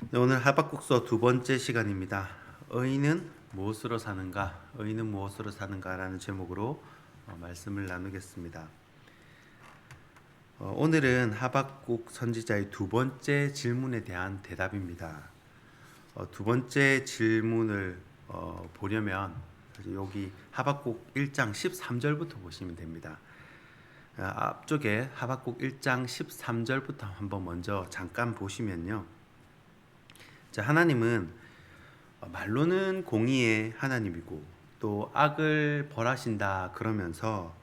네, 오늘 하박국서 두 번째 시간입니다. 의인은 무엇으로 사는가? 의인은 무엇으로 사는가라는 제목으로 말씀을 나누겠습니다. 오늘은 하박국 선지자의 두 번째 질문에 대한 대답입니다. 두 번째 질문을 보려면 사실 여기 하박국 1장 13절부터 보시면 됩니다. 앞쪽에 하박국 1장 13절부터 한번 먼저 잠깐 보시면요. 자, 하나님은 말로는 공의의 하나님이고 또 악을 벌하신다 그러면서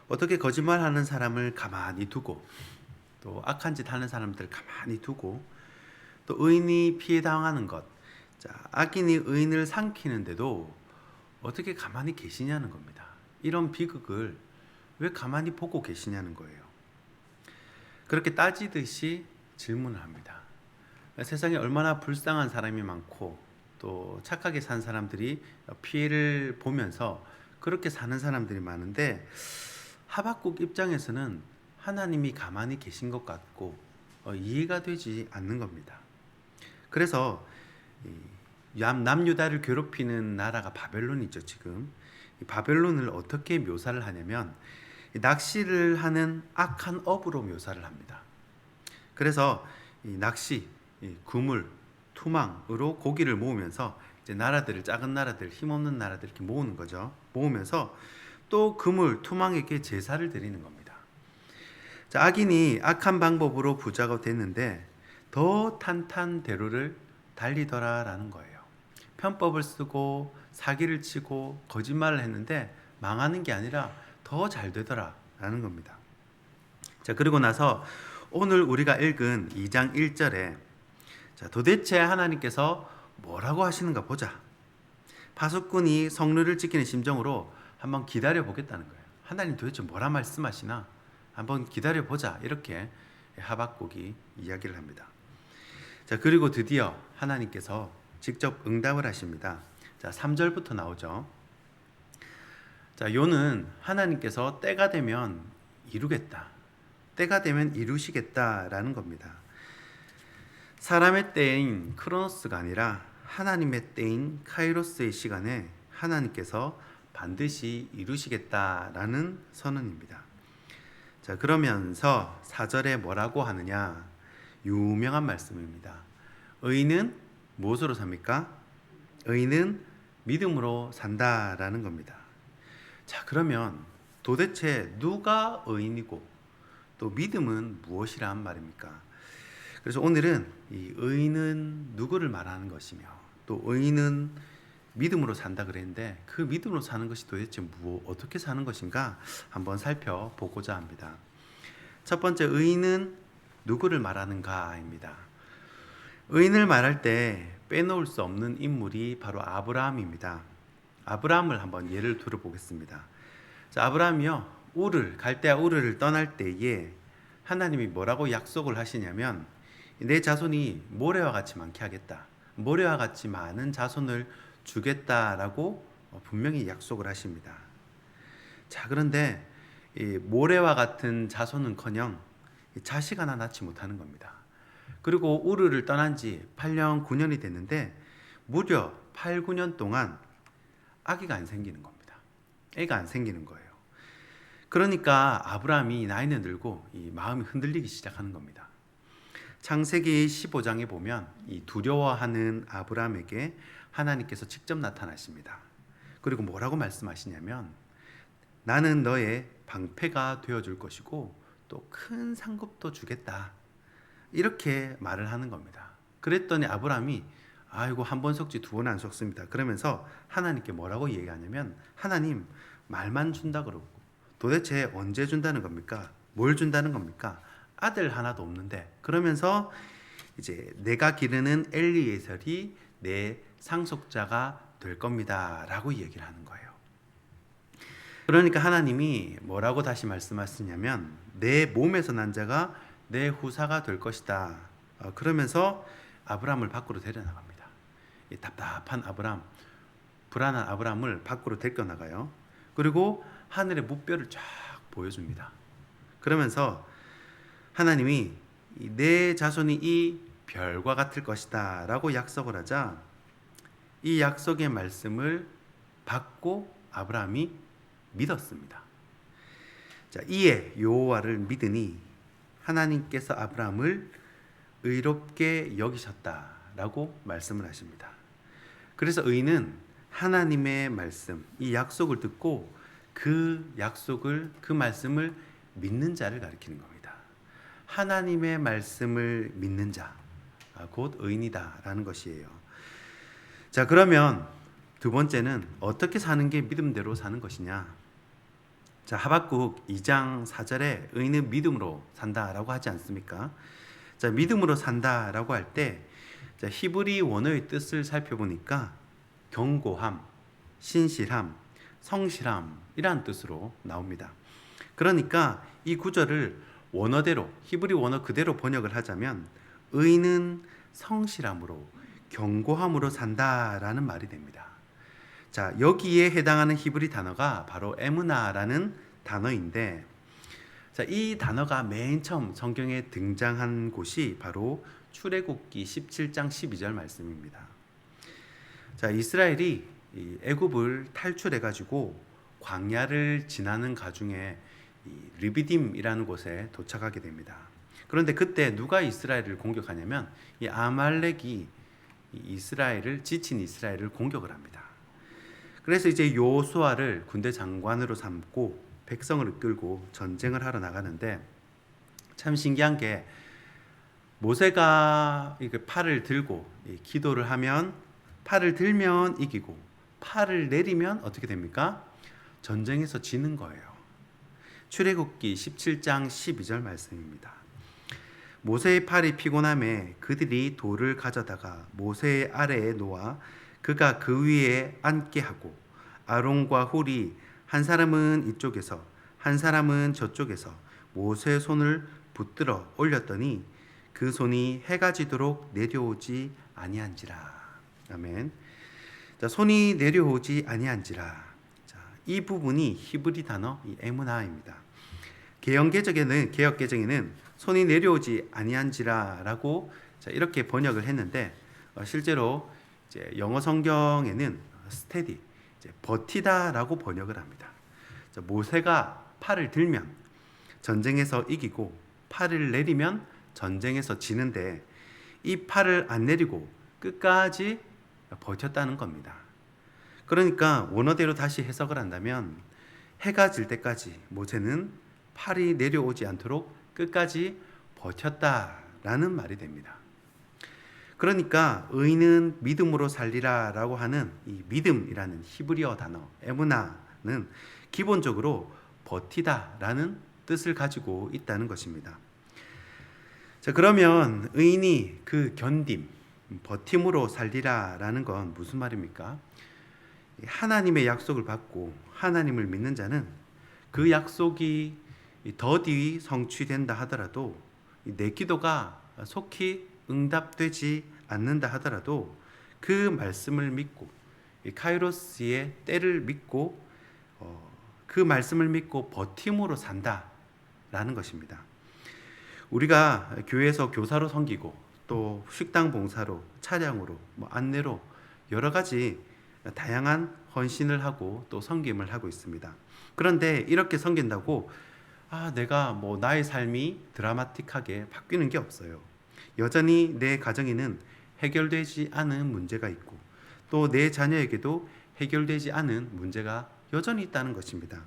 어떻게 거짓말하는 사람을 가만히 두고 또 악한 짓 하는 사람들 가만히 두고 또 의인이 피해 당하는 것, 자, 악인이 의인을 삼키는데도 어떻게 가만히 계시냐는 겁니다. 이런 비극을 왜 가만히 보고 계시냐는 거예요. 그렇게 따지듯이 질문을 합니다. 세상에 얼마나 불쌍한 사람이 많고 또 착하게 산 사람들이 피해를 보면서 그렇게 사는 사람들이 많은데 하박국 입장에서는 하나님이 가만히 계신 것 같고 이해가 되지 않는 겁니다. 그래서 남유다를 괴롭히는 나라가 바벨론이죠. 지금 이 바벨론을 어떻게 묘사를 하냐면 낚시를 하는 악한 어부로 묘사를 합니다. 그래서 이 낚시, 이 구물, 투망으로 고기를 모으면서 이제 나라들을, 작은 나라들, 힘없는 나라들 이렇게 모으는 거죠. 모으면서 또 그물, 투망에게 제사를 드리는 겁니다. 자, 악인이 악한 방법으로 부자가 됐는데 더 탄탄대로를 달리더라라는 거예요. 편법을 쓰고 사기를 치고 거짓말을 했는데 망하는 게 아니라 더 잘 되더라라는 겁니다. 자, 그리고 나서 오늘 우리가 읽은 2장 1절에 자, 도대체 하나님께서 뭐라고 하시는가 보자. 파수꾼이 성루를 지키는 심정으로 한번 기다려 보겠다는 거예요. 하나님 도대체 뭐라 말씀하시나 한번 기다려 보자. 이렇게 하박국이 이야기를 합니다. 자, 그리고 드디어 하나님께서 직접 응답을 하십니다. 자, 3절부터 나오죠. 자, 요는 하나님께서 때가 되면 이루겠다. 때가 되면 이루시겠다라는 겁니다. 사람의 때인 크로노스가 아니라 하나님의 때인 카이로스의 시간에 하나님께서 반드시 이루시겠다라는 선언입니다. 자, 그러면서 4절에 뭐라고 하느냐? 유명한 말씀입니다. 의인은 무엇으로 삽니까? 의인은 믿음으로 산다라는 겁니다. 자, 그러면 도대체 누가 의인이고 또 믿음은 무엇이란 말입니까? 그래서 오늘은 이 의인은 누구를 말하는 것이며 또 의인은 믿음으로 산다 그랬는데 그 믿음으로 사는 것이 도대체 어떻게 사는 것인가 한번 살펴보고자 합니다. 첫 번째, 의인은 누구를 말하는가입니다. 의인을 말할 때 빼놓을 수 없는 인물이 바로 아브라함입니다. 아브라함을 한번 예를 들어보겠습니다. 자, 아브라함이요, 갈대아 우르를 떠날 때에 하나님이 뭐라고 약속을 하시냐면 내 자손이 모래와 같이 많게 하겠다. 모래와 같이 많은 자손을 주겠다라고 분명히 약속을 하십니다. 자, 그런데 이 모래와 같은 자손은커녕 자식 하나 낳지 못하는 겁니다. 그리고 우르를 떠난 지 8년, 9년이 됐는데 무려 8, 9년 동안 아기가 안 생기는 겁니다. 애가 안 생기는 거예요. 그러니까 아브라함이 나이는 들고 이 마음이 흔들리기 시작하는 겁니다. 창세기 15장에 보면 이 두려워하는 아브라함에게 하나님께서 직접 나타나십니다. 그리고 뭐라고 말씀하시냐면 나는 너의 방패가 되어줄 것이고 또 큰 상급도 주겠다. 이렇게 말을 하는 겁니다. 그랬더니 아브라함이 아이고, 한 번 속지 두 번 안 속습니다. 그러면서 하나님께 뭐라고 얘기하냐면 하나님 말만 준다 그러고 도대체 언제 준다는 겁니까? 뭘 준다는 겁니까? 아들 하나도 없는데. 그러면서 이제 내가 기르는 엘리에셀이 내 상속자가 될 겁니다라고 얘기를 하는 거예요. 그러니까 하나님이 뭐라고 다시 말씀하시냐면 내 몸에서 난 자가 내 후사가 될 것이다. 그러면서 아브라함을 밖으로 데려나갑니다. 이 답답한 아브라함, 불안한 아브라함을 밖으로 데려 나가요. 그리고 하늘의 무뼈를 쫙 보여줍니다. 그러면서 하나님이 내 자손이 이 별과 같을 것이다 라고 약속을 하자 이 약속의 말씀을 받고 아브라함이 믿었습니다. 자, 이에 여호와를 믿으니 하나님께서 아브라함을 의롭게 여기셨다라고 말씀을 하십니다. 그래서 의는 하나님의 말씀, 이 약속을 듣고 그 약속을, 그 말씀을 믿는 자를 가리키는 겁니다. 하나님의 말씀을 믿는 자, 곧 의인이다라는 것이에요. 자, 그러면 두 번째는 어떻게 사는 게 믿음대로 사는 것이냐? 자, 하박국 2장 4절에 의인은 믿음으로 산다라고 하지 않습니까? 자, 믿음으로 산다라고 할 때 히브리 원어의 뜻을 살펴보니까 견고함, 신실함, 성실함이라는 뜻으로 나옵니다. 그러니까 이 구절을 원어대로 히브리 원어 그대로 번역을 하자면 의인은 성실함으로 견고함으로 산다라는 말이 됩니다. 자, 여기에 해당하는 히브리 단어가 바로 에무나라는 단어인데 자, 이 단어가 맨 처음 성경에 등장한 곳이 바로 출애굽기 17장 12절 말씀입니다. 자, 이스라엘이 애굽을 탈출해 가지고 광야를 지나는 가중에 르비딤이라는 곳에 도착하게 됩니다. 그런데 그때 누가 이스라엘을 공격하냐면 이 아말렉이 이스라엘을 지친 이스라엘을 공격을 합니다. 그래서 이제 요수아를 군대 장관으로 삼고 백성을 이끌고 전쟁을 하러 나가는데 참 신기한 게 모세가 팔을 들고 기도를 하면 팔을 들면 이기고 팔을 내리면 어떻게 됩니까? 전쟁에서 지는 거예요. 출애굽기 17장 12절 말씀입니다. 모세의 팔이 피곤함에 그들이 돌을 가져다가 모세의 아래에 놓아 그가 그 위에 앉게 하고 아론과 훌이 한 사람은 이쪽에서 한 사람은 저쪽에서 모세의 손을 붙들어 올렸더니 그 손이 해가 지도록 내려오지 아니한지라. 아멘. 자, 손이 내려오지 아니한지라. 자, 이 부분이 히브리 단어 이 에무나입니다. 개역 개정에는 손이 내려오지 아니한지라라고 이렇게 번역을 했는데 실제로 이제 영어 성경에는 스테디, 버티다라고 번역을 합니다. 자, 모세가 팔을 들면 전쟁에서 이기고 팔을 내리면 전쟁에서 지는데 이 팔을 안 내리고 끝까지 버텼다는 겁니다. 그러니까 원어대로 다시 해석을 한다면 해가 질 때까지 모세는 팔이 내려오지 않도록 끝까지 버텼다라는 말이 됩니다. 그러니까 의인은 믿음으로 살리라라고 하는 이 믿음이라는 히브리어 단어 에무나는 기본적으로 버티다라는 뜻을 가지고 있다는 것입니다. 자, 그러면 의인이 그 견딤, 버팀으로 살리라라는 건 무슨 말입니까? 하나님의 약속을 받고 하나님을 믿는 자는 그 약속이 더디 성취된다 하더라도 내 기도가 속히 응답되지 않는다 하더라도 그 말씀을 믿고 카이로스의 때를 믿고 그 말씀을 믿고 버팀으로 산다라는 것입니다. 우리가 교회에서 교사로 섬기고 또 식당 봉사로 차량으로 안내로 여러 가지 다양한 헌신을 하고 또 섬김을 하고 있습니다. 그런데 이렇게 섬긴다고 내가 나의 삶이 드라마틱하게 바뀌는 게 없어요. 여전히 내 가정에는 해결되지 않은 문제가 있고 또 내 자녀에게도 해결되지 않은 문제가 여전히 있다는 것입니다.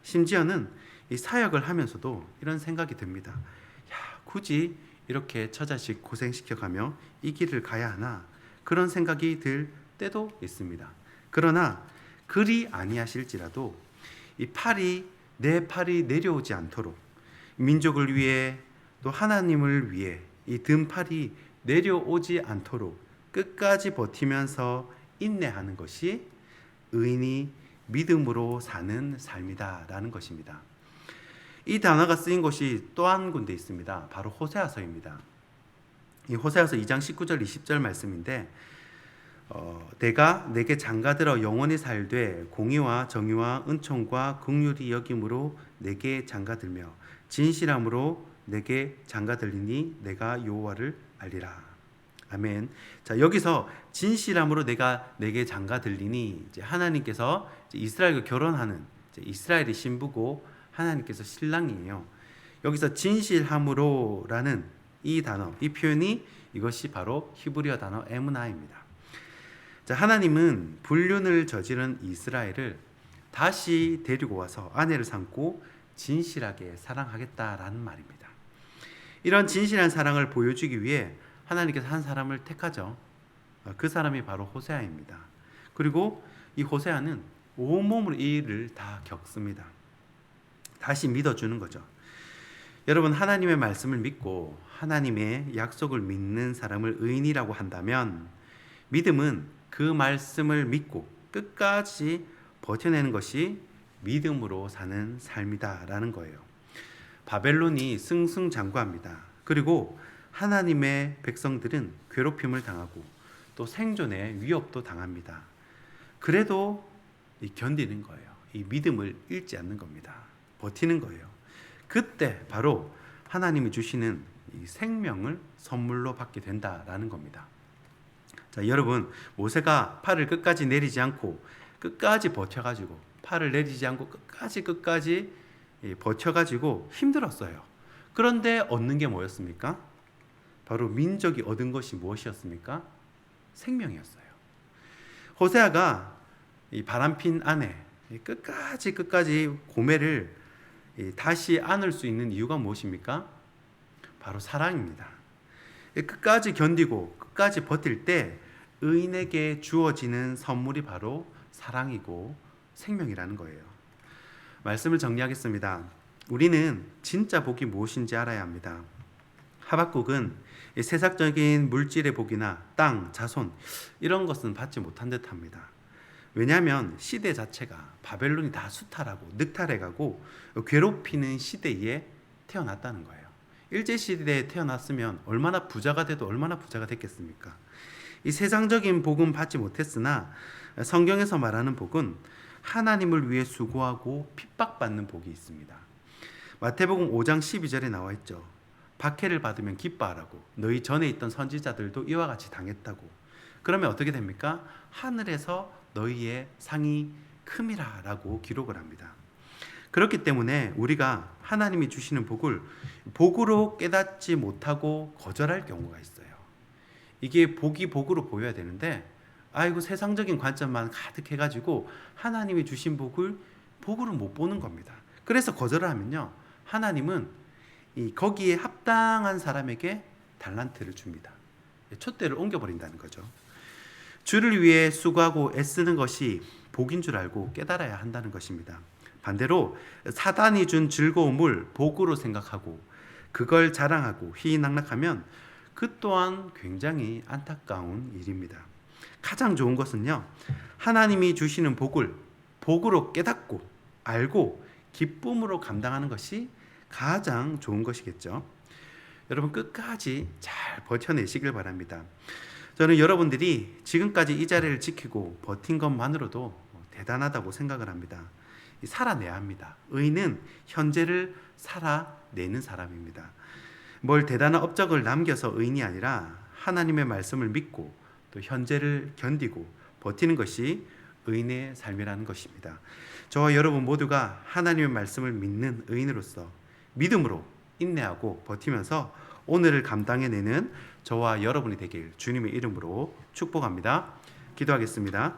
심지어는 이 사역을 하면서도 이런 생각이 듭니다. 굳이 이렇게 처자식 고생시켜가며 이 길을 가야 하나 그런 생각이 들 때도 있습니다. 그러나 그리 아니하실지라도 내 팔이 내려오지 않도록 민족을 위해 또 하나님을 위해 이 등팔이 내려오지 않도록 끝까지 버티면서 인내하는 것이 의인이 믿음으로 사는 삶이다라는 것입니다. 이 단어가 쓰인 곳이 또 한 군데 있습니다. 바로 호세아서입니다. 이 호세아서 2장 19절 20절 말씀인데 내가 내게 장가들어 영원히 살되 공의와 정의와 은총과 긍휼이 여김으로 내게 장가들며 진실함으로 내게 장가들리니 내가 여호와를 알리라. 아멘. 자, 여기서 진실함으로 내게 장가 들리니 이제 하나님께서 이제 이스라엘과 결혼하는 이제 이스라엘이 신부고 하나님께서 신랑이에요. 여기서 진실함으로라는 이 단어, 이 표현이 이것이 바로 히브리어 단어 에무나입니다. 자, 하나님은 불륜을 저지른 이스라엘을 다시 데리고 와서 아내를 삼고 진실하게 사랑하겠다라는 말입니다. 이런 진실한 사랑을 보여주기 위해 하나님께서 한 사람을 택하죠. 그 사람이 바로 호세아입니다. 그리고 이 호세아는 온몸으로 이 일을 다 겪습니다. 다시 믿어주는 거죠. 여러분, 하나님의 말씀을 믿고 하나님의 약속을 믿는 사람을 의인이라고 한다면 믿음은 그 말씀을 믿고 끝까지 버텨내는 것이 믿음으로 사는 삶이다라는 거예요. 바벨론이 승승장구합니다. 그리고 하나님의 백성들은 괴롭힘을 당하고 또 생존의 위협도 당합니다. 그래도 견디는 거예요. 이 믿음을 잃지 않는 겁니다. 버티는 거예요. 그때 바로 하나님이 주시는 이 생명을 선물로 받게 된다라는 겁니다. 자, 여러분, 모세가 팔을 끝까지 내리지 않고 끝까지 버텨가지고 팔을 내리지 않고 끝까지 버텨가지고 힘들었어요. 그런데 얻는 게 뭐였습니까? 바로 민족이 얻은 것이 무엇이었습니까? 생명이었어요. 호세아가 이 바람핀 아내 끝까지 고매를 다시 안을 수 있는 이유가 무엇입니까? 바로 사랑입니다. 끝까지 견디고 끝까지 버틸 때 의인에게 주어지는 선물이 바로 사랑이고 생명이라는 거예요. 말씀을 정리하겠습니다. 우리는 진짜 복이 무엇인지 알아야 합니다. 하박국은 세상적인 물질의 복이나 땅, 자손 이런 것은 받지 못한 듯합니다. 왜냐하면 시대 자체가 바벨론이 다 수탈하고 늑탈해가고 괴롭히는 시대에 태어났다는 거예요. 일제시대에 태어났으면 얼마나 부자가 돼도 얼마나 부자가 됐겠습니까? 이 세상적인 복은 받지 못했으나 성경에서 말하는 복은 하나님을 위해 수고하고 핍박받는 복이 있습니다. 마태복음 5장 12절에 나와 있죠. 박해를 받으면 기뻐하라고 너희 전에 있던 선지자들도 이와 같이 당했다고. 그러면 어떻게 됩니까? 하늘에서 너희의 상이 큼이라 라고 기록을 합니다. 그렇기 때문에 우리가 하나님이 주시는 복을 복으로 깨닫지 못하고 거절할 경우가 있어요. 이게 복이 복으로 보여야 되는데 아이고 세상적인 관점만 가득해가지고 하나님이 주신 복을 복으로 못 보는 겁니다. 그래서 거절을 하면요, 하나님은 거기에 합당한 사람에게 달란트를 줍니다. 촛대를 옮겨버린다는 거죠. 주를 위해 수고하고 애쓰는 것이 복인 줄 알고 깨달아야 한다는 것입니다. 반대로 사단이 준 즐거움을 복으로 생각하고 그걸 자랑하고 희희낙낙하면 그 또한 굉장히 안타까운 일입니다. 가장 좋은 것은요, 하나님이 주시는 복을 복으로 깨닫고 알고 기쁨으로 감당하는 것이 가장 좋은 것이겠죠. 여러분 끝까지 잘 버텨내시길 바랍니다. 저는 여러분들이 지금까지 이 자리를 지키고 버틴 것만으로도 대단하다고 생각을 합니다. 살아내야 합니다. 의인은 현재를 살아내는 사람입니다. 뭘 대단한 업적을 남겨서 의인이 아니라 하나님의 말씀을 믿고 또 현재를 견디고 버티는 것이 의인의 삶이라는 것입니다. 저와 여러분 모두가 하나님의 말씀을 믿는 의인으로서 믿음으로 인내하고 버티면서 오늘을 감당해내는 저와 여러분이 되길 주님의 이름으로 축복합니다. 기도하겠습니다.